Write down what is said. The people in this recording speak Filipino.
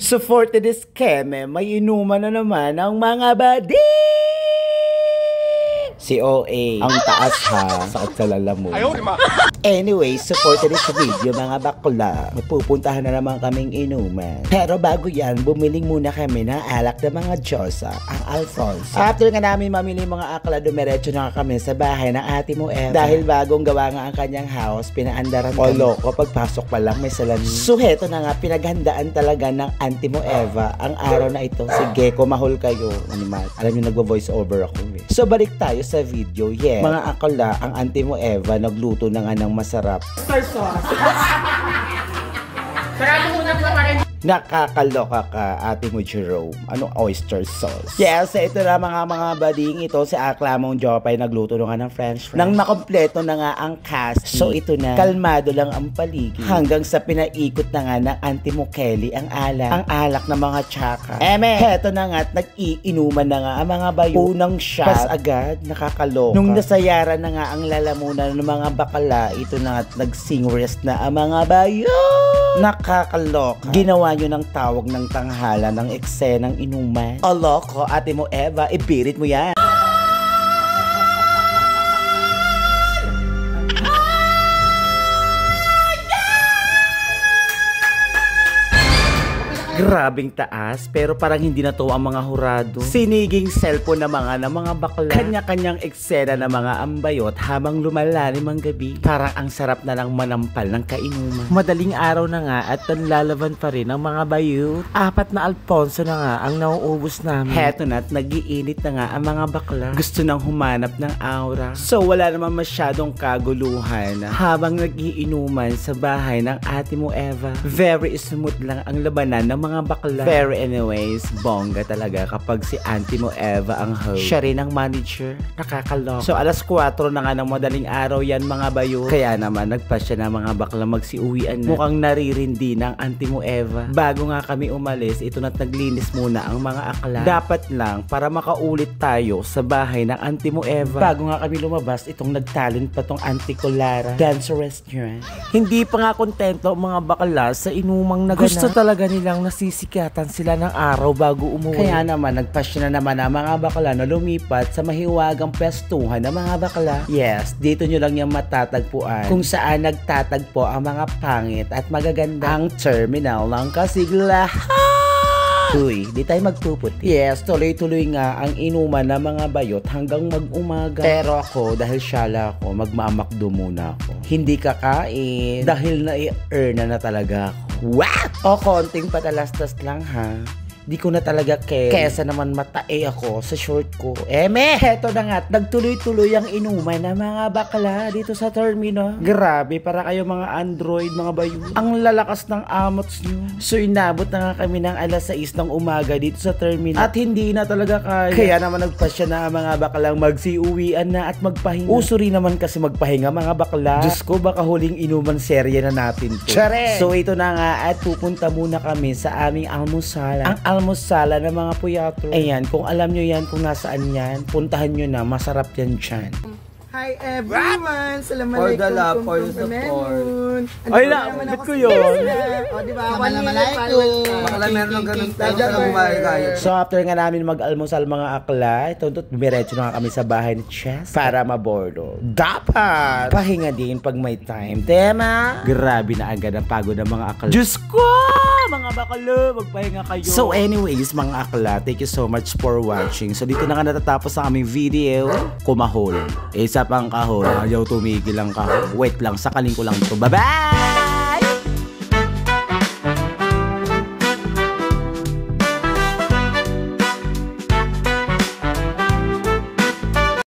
So for today's keme, may inuman na naman ang mga badi! Si OA, ang taas ha, sakit sa lalamunan. Anyway, so for today's video mga bakla, mapupuntahan na naman kaming inuman. Pero bago yan, bumiling muna kami ng alak ng mga Diyosa, ang Alfonso. After nga namin mamili mga akla, dumiretso na kami sa bahay ng ate mo Eva. Dahil bagong gawa nga ang kanyang house, pinaandaran kami. O loko, pagpasok pa lang may salamin. So heto na nga, pinaghandaan talaga ng auntie mo Eva ang araw na ito. Sige, kumahol kayo. Animal. Alam nyo, nagwa-voice over ako eh. So balik tayo sa video. Yeah, mga akla, ang auntie mo Eva nagluto na nga ng masarap oyster sauce. Sarado mo na pa rin. Nakakaloka ka, ate mo Jerome. Anong oyster sauce? Yes, ito na mga bading. Ito si Akla mong Jopay nagluto nga ng french fries. Nang makompleto na nga ang cast. So ito na, kalmado lang ang paligid. Hanggang sa pinaikot na nga ng auntie mo Kelly ang alak. Ang alak ng mga tsaka. Heto na nga, nag-iinuman na nga ang mga bayo. Unang shot, pas agad, nakakaloka. Nung nasayaran na nga ang lalamunan ng mga bakala, ito na nga, nag-sing rest na ang mga bayo. Nakakaloka. Ginawa nyo ng tawag ng tanghala ng eksenang inuman. O loko, ate mo Eva, ibirit mo yan. Grabing taas, pero parang hindi na to ang mga hurado. Siniging cellphone na mga bakla. Kanya-kanyang eksena na mga ambayot habang lumalalim ang gabi. Parang ang sarap na lang manampal ng kainuman. Madaling araw na nga at nanlalaban pa rin ang mga bayot. 4 na Alfonso na nga ang nauubos namin. Heto na't nag-iinit na nga ang mga bakla. Gusto nang humanap ng aura. So wala naman masyadong kaguluhan habang nag-iinuman sa bahay ng ate mo Eva. Very smooth lang ang labanan ng mga bakla. Pero anyways, bongga talaga kapag si auntie mo Eva ang host. Siya rin ang manager. Nakakalok. So alas 4 na nga ng madaling araw yan mga bayo. Kaya naman nagpasya na mga bakla magsiuwian na. Mukhang naririndi ng auntie mo Eva. Bago nga kami umalis, ito na't naglinis muna ang mga akla. Dapat lang para makaulit tayo sa bahay ng auntie mo Eva. Bago nga kami lumabas, itong nagtalent pa tong auntie ko Lara. Dance restaurant. Hindi pa nga kontento ang mga bakla sa inumang naganap. Gusto talaga nilang nasisikatan sila ng araw bago umuwi. Kaya naman nagpasya na naman ang mga bakla na lumipat sa mahiwagang pwestuhan ng mga bakla. Yes, dito nyo lang yung matatagpuan kung saan nagtatagpo ang mga pangit at magagandang terminal ng kasigla. Uy, di tayo magpuputi. Yes, tuloy-tuloy nga ang inuman ng mga bayot hanggang mag-umaga. Pero ako, dahil syala ako, magmamakdo muna ako. Hindi kakain dahil na-earn na talaga ako. What? O konting patalastas lang ha. Di ko na talaga kesa naman matae ako sa short ko. Heto na nga, nagtuloy-tuloy ang inuman ng mga bakla dito sa terminal. Grabe, para kayo mga android, mga bayo. Ang lalakas ng amots nyo. So inabot na nga kami ng alas 6 ng umaga dito sa terminal. At hindi na talaga kaya. Kaya naman nagpasya na ang mga baklang magsiuwian na at magpahinga. Uso rin naman kasi magpahinga mga bakla. Diyos ko, baka huling inuman serye na natin to. Tsare! So ito na nga at pupunta muna kami sa aming almusala. Ang almusala ng mga puyatro. Ayan, kung alam nyo yan, kung nasaan yan, puntahan nyo na, masarap yan dyan. Hi everyone! Assalamualaikum for the support. Ay na, ba't ko yun? O diba, Bakla meron ng ganun tayo. So after nga namin mag-almusal mga akla, ito dumiretso na kami sa bahay ni Chess para mabordo. Dapat pahinga din pag may time. Tema? Grabe na agad ang pagod ng mga akla. Diyos ko! Mga bakla, magpahinga kayo. So anyways mga akla, thank you so much for watching. So dito na nga natatapos ang aming video. Kumahol. Isa pang kahol. Ayaw tumigil ang kahol. Wait lang, sakalin ko lang ito. Bye-bye!